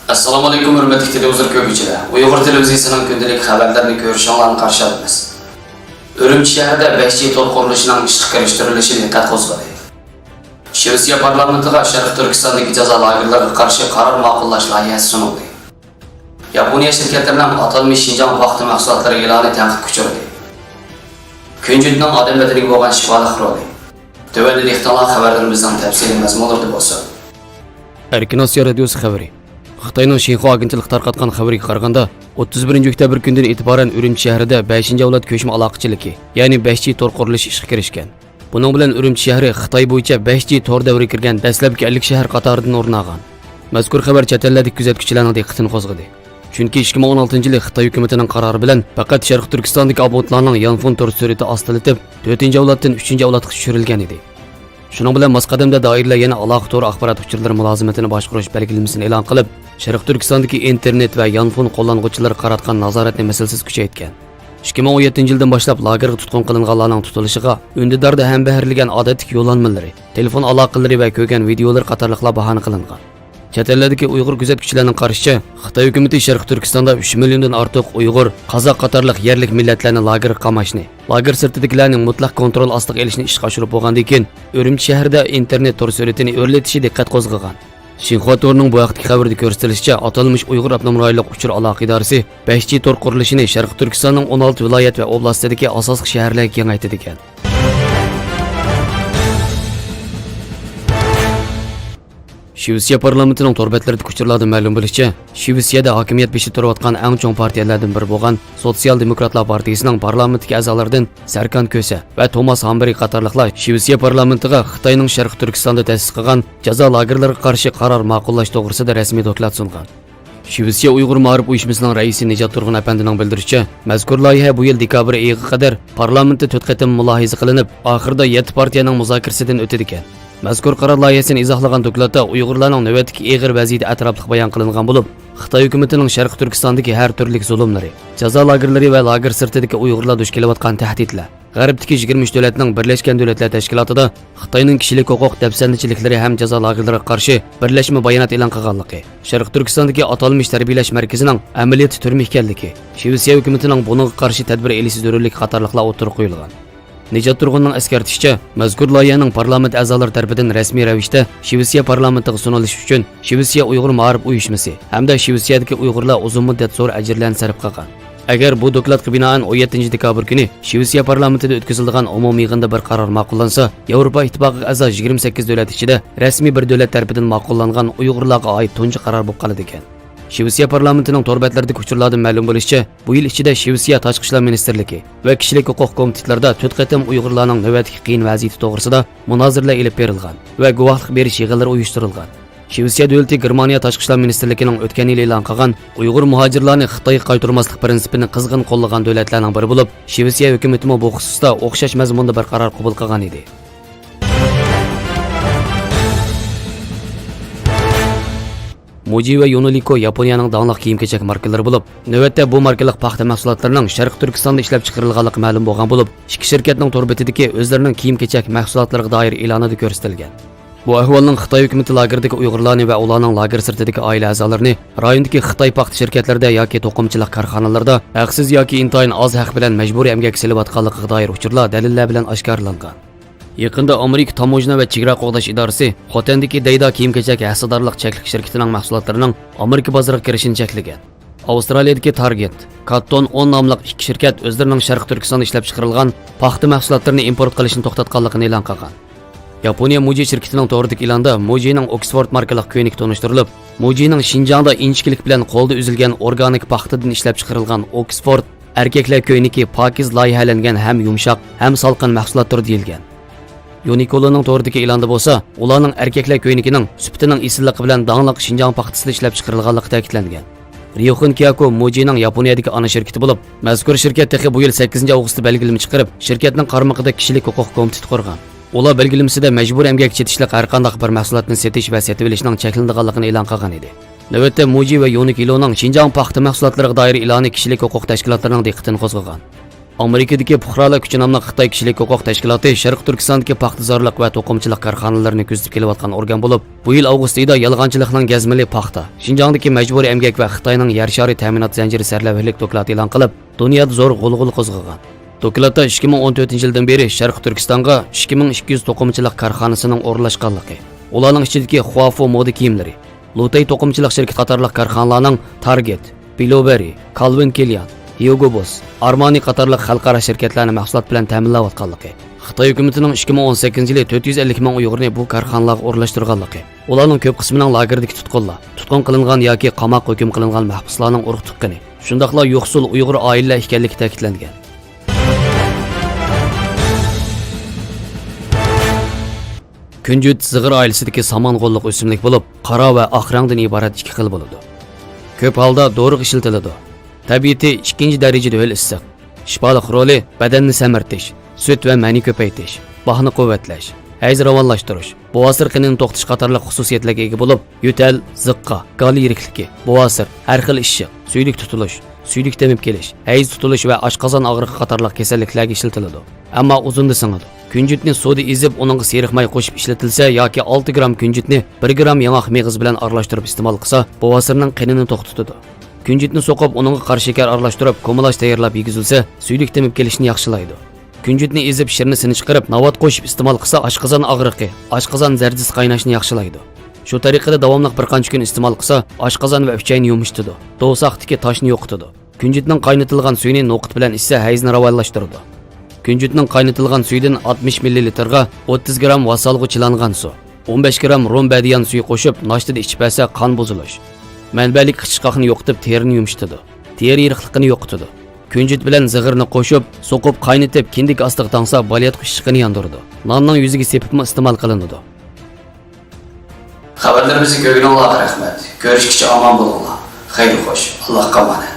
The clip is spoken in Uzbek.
Assalomu alaykum hurmatli televizor ko'ruvchilar. Uyg'ur televiziyasining kundalik xabarlarini ko'rishingizni qarshi olamiz. Urumchi shahrida 5G to'l qurilishining ishga kirishtirilishi diqqat qo'zg'adi. Shvetsiya parlamentiga Sharq Turkistondagi jazo lagerlariga qarshi qaror ma'qullash loyihasi sunildi. Yaponiya shirkatlarining atalmish Şinjan paxta mahsulotlari e'loni tanqid kuchirdi. Kunjutning odam badaniga bo'lgan shifoli roli. Tövəndə ixtilaf xəbərlərimizdən təfsili məzmunlardı bolsa. Erkin Asiya radiosu xəbəri. Xitayning Xinhua agentliyi tarqatgan xəbərə qaraganda 31 oktyabr gündən etibarən Urumchi şəhrində 5-ci avlod köçmə aloqachiligi, ya'ni 5G tor qurilishi ishga kirishgan. Buning bilan Urumchi shahri Xitoy bo'yicha 5G tor davriga kirgan dastlabki 50 shahar qatoridan o'rin olgan. Mazkur xabar chet ellardagi kuzatuvchilarning diqqatini qo'zg'adi. Chunki 2016-yil Xitoy hukumatining qarori bilan faqat Sharq Turkistondagi abonentlarning yanfon tor surati ostilatib 4-avloddan 3-avlodga tushirilgan edi. Shuning bilan masqadamda doiralar yana aloqa tor axborot uchurlari mulozimatini boshqarish belgilamasini e'lon qilib, Sharq Turkistondagi internet va yanfon qo'llanuvchilari qaratgan nazoratni mislsiz kuchaytgan. 2017-yildan boshlab lagerga tutqun qilinganlarning tutilishiga undidorda ham berilgan odatlik yo'llanmalari, telefon aloqalari va ko'rgan videolar qatorliqlar bahona qilingan. Chet ellardagi Uyg'ur kuzatuvchilarining qarashicha, Xitoy hukumati Sharq Turkistonda 3 milliondan ortiq Uyg'ur, qozoq qatorliq yerlik millatlarni lagerga qamashni, lager sirtidagilarning mutlaq kontrol ostiga olishni ishga oshirib bo'lgandan keyin Urumchi shahrida internet tor suratini o'rlatishi diqqat qo'zg'agan. Xinhua torining bu vaqtdagi xabarda ko'rsatilishicha, atalmish Uyg'ur avtonom rayonlik uchur aloqa idorasi 5G tor qurilishini Sharq Turkistonning 16 viloyat va oblastidagi asosiy shaharlarga kengaytirdi ekan. Shvetsiya parlamentining torbetlarida kuchurlarda ma'lum bo'lishicha, Shvetsiyada hokimiyat beshi turayotgan eng chong partiyalardan biri bo'lgan Sotsial Demokratlar partiyasining parlamentdagi a'zolaridan Sarkan Köse va Thomas Hamberi qatorliqlar Shvetsiya parlamentiga Xitoyning Sharq Turkistonda ta'sis qilgan jazo lagerlariga qarshi qaror ma'qullash to'g'risida rasmiy doklad sungan. Shvetsiya Uyg'ur ma'rif uyushmasining raisi Nijat Turg'un apandining bildirishicha, mazkur loyiha bu yil dekabr oyiga qadar parlamentda 4 qatim mulohiza qilinib, oxirida 7 partiyaning muzokarasidan o'tdi ekan. Mazkur qaror loyihasini izohlagan dokladda Uyg'urlarning navbatdagi og'ir vaziyati atrofli bayon qilingan bo'lib, Xitoy hukumatining Sharq Turkistondagi har turli zulmlari, jazo lagerlari va lager sirtidagi Uyg'urlar duch kelayotgan tahdidlar, G'arbdagi 23 davlatning Birlashgan Davlatlar Tashkilotida Xitoyning kishilik huquq dafsandichiliklari ham jazo lagerlariga qarshi birlashma bayonot e'lon qilganligi, Sharq Turkistondagi atalmish tarbiyalash markazining amaliyot turmi ekanligi, Shvetsiya hukumatining bunga qarshi tadbir elishi zarurlik qatorliqlar o'tirib qo'yilgan. Nijat Turg'unning eskartishicha, mazkur loyihaning parlament a'zolari tomonidan rasmiy ravishda Shvetsiya parlamentiga sunilishi uchun Shvetsiya Uyg'ur ma'rif uyushmasi hamda Shvetsiyadagi Uyg'urlar uzun muddat zo'r ajrlarni sarf qilgan. Agar bu dokladga binoan 17 dekabr kuni Shvetsiya parlamentida o'tkazilgan umumiy yig'inda bir qaror ma'qullansa, Yevropa ittifoqiga a'zo 28 davlat ichida rasmiy bir davlat tomonidan ma'qullangan Uyg'urlarga oid tunji qaror bo'lib qoladi ekan. Shvetsiya parlamentining torbetlaridagi uchurlardan ma'lum bo'lishicha, bu yil ichida Shvetsiya Tashqi ishlar ministrligi va kishilik huquq komitetlarida 4 qatim Uyg'urlarning navbatdagi qiyin vaziyati to'g'risida munozaralar elib berilgan va guvohlik berish yig'inlari uyushtirilgan. Shvetsiya davlati Germaniya Tashqi ishlar ministrligining o'tgan yil e'lon qilgan Uyg'ur muhojirlarni Xitoyga qaytarmaslik prinsipini qizg'in qo'llagan davlatlarning biri bo'lib, Shvetsiya hukumati bu xususda o'xshash mazmunda bir qaror qabul qilgan edi. Muji va Yonuliko Yaponiyaning danglik kiyim-kechak markalari bo'lib, navbatda bu markalar paxta mahsulotlarining Sharq Turkistonda ishlab chiqarilganligi ma'lum bo'lgan bo'lib, ikki shirkatning torbetidagi o'zlarining kiyim-kechak mahsulotlariga doir e'lonida ko'rsatilgan. Bu ahvolning Xitoy hukumati lagerdagi Uyg'urlarni va ularning lager sirtidagi oila a'zolarini rayondagi Xitoy paxta shirkatlarida yoki to'qimchilik korxonalarida haqsiz yoki intayin oz haq bilan majburiy emgak silayotganligiga doir uchurlar dalillar bilan oshkorlangan. Yaqinda Amerika Tamojna va chegara qo'g'dash idorasi Xotendagi Dayda kiyim-kechak hassadorlik cheklik shirkatining mahsulotlarining Amerika bozoriga kirishini cheklagan. Avstraliyadagi Target, Cotton 10 nomli ikki shirkat o'zlarining Sharq Turkistonda ishlab chiqarilgan paxta mahsulotlarini import qilishni to'xtatganligini e'lon qilgan. Yaponiya Muji shirkatining to'g'ridagi e'londa Mujining Oxford markali ko'ylak tonishtirilib, Mujining Xinjiangda inchkilik bilan qo'lda uzilgan organik paxtadan ishlab chiqarilgan Oxford erkaklar ko'ylagi pokiz loyihalangan ham yumshoq, ham salqin mahsulotlar deyilgan. Yonikoloning to'g'ridagi e'londa bo'lsa, ularning erkaklar ko'ynikining suftining isilligi bilan danglik Xinjiang paxtasida ishlab chiqarilganligi ta'kidlangan. Ryohun Kyako Mujining Yaponiyadagi ana shirkati bo'lib, mazkur shirkat texi bu yil 8 avgustda belgilama chiqarib, shirkatning qarmog'ida kishilik huquq komiteti qurgan. Ular belgilamasida majbur emgak chetishlik har qanday bir mahsulotni setish va sotib olishning cheklanganligini e'lon qilgan edi. Navbatda Muji va Yonikoloning Xinjiang paxta mahsulotlariga doir e'loni kishilik huquq tashkilotlarining diqqatini qo'zg'agan. Amerikadagi Puhralar kuchi nomli Xitoy kishilik huquq tashkiloti Sharq Turkistondagi paxtazorlik va to'qimchilik korxonalarini kuzatib kelayotgan organ bo'lib, bu yil avgust oyida yolg'onchilikning gazmali paxta, Xinjiangdagi majburiy emgak va Xitoyning yer shari ta'minot zanjiri sarlavhalik doklati e'lon qilib, dunyoda zo'r g'ulg'ul qo'zg'agan. Doklatda 2014-yildan beri Sharq Turkistonga 2200 to'qimchilik korxonasining o'rnashganligi, ularning ichidagi Huafo moda kiyimlari, Lutay to'qimchilik shirkati qatorliq korxonalarning Target, Blueberry, Calvin Klein, Hugo Boss, Armani qatorliq xalqaro shirkatlarni mahsulot bilan ta'minlayotganligi, Xitoy hukumatining 2018-yili 450 ming Uyg'urni bu korxonalarga o'rnashtirganligi, ularning ko'p qismining lagerdagi tutqun qilingan yoki qamoq hukm qilingan mahbuslarning urug' tuqqani, shundaqla yo'qsul Uyg'ur oilalar ekanligi ta'kidlangan. Kunjut zig'ir oilasidagi samong'olliq o'simlik bo'lib, qora va oq rangdan iborat ikki xil bo'ladi. Ko'p holda doriq ishlatiladi. Tabiati ikkinchi darajada ho'l issiq. Shifoliq roli badanni samartish, sut va mani ko'paytirish, bahni quvvatlash, hayz ravonlashtirish, bovasir qinini to'xtatish qatorliq xususiyatlarga ega bo'lib, yo'tal, ziqqa, gali yirikligi, bovasir, har xil ishiq, suydik tutilish, suydik temib kelish, hayz tutilish va oshqozon og'riqi qatorliq kasalliklarga ishlatiladi. Ammo uzunda singadi. Kunjutni suvda ezib, uningga seriq may qo'shib ishlatilsa yoki 6 gram kunjutni 1 gram yong'oq meg'iz bilan aralashtirib iste'mol qilsa, bovasirning qinini to'xtatadi. Kunjutni so'qib, uningga qora shakar aralashtirib, ko'malash tayyorlab yegizilsa, suydik temib kelishni yaxshilaydi. Kunjutni ezib, shirinini chiqarib, navat qo'shib iste'mol qilsa, oshqozon og'riqi, oshqozon zardisi qaynashni yaxshilaydi. Shu tariqada davomli bir qancha kun iste'mol qilsa, oshqozon va uchayni yumshatadi. Do'saqdagi toshni yo'qitadi. Kunjutning qaynatilgan suyini noqit bilan ichsa, hayzni ravonlashtiradi. Kunjutning qaynatilgan suyidan 60 ml ga 30 gram vasalg'uchilangan suv, 15 gram rum badiyan suyi qo'shib, noshtada ichib olsa qon buzilish, manbalik qichqoqni yo'qitib, terini yumshatadi, teri yiriqligini yo'qitadi. Kunjut bilan zig'irni qo'shib, so'qib qaynatib, kindik ostiga tangsa, balyat qishqini yondiradi. Nonning yuziga sepibmi iste'mol qilinadi. Xabarlarimizni ko'rganingizga rahmat. Ko'rishguncha omon bo'linglar. Xayr xo'sh. Allohga omonat.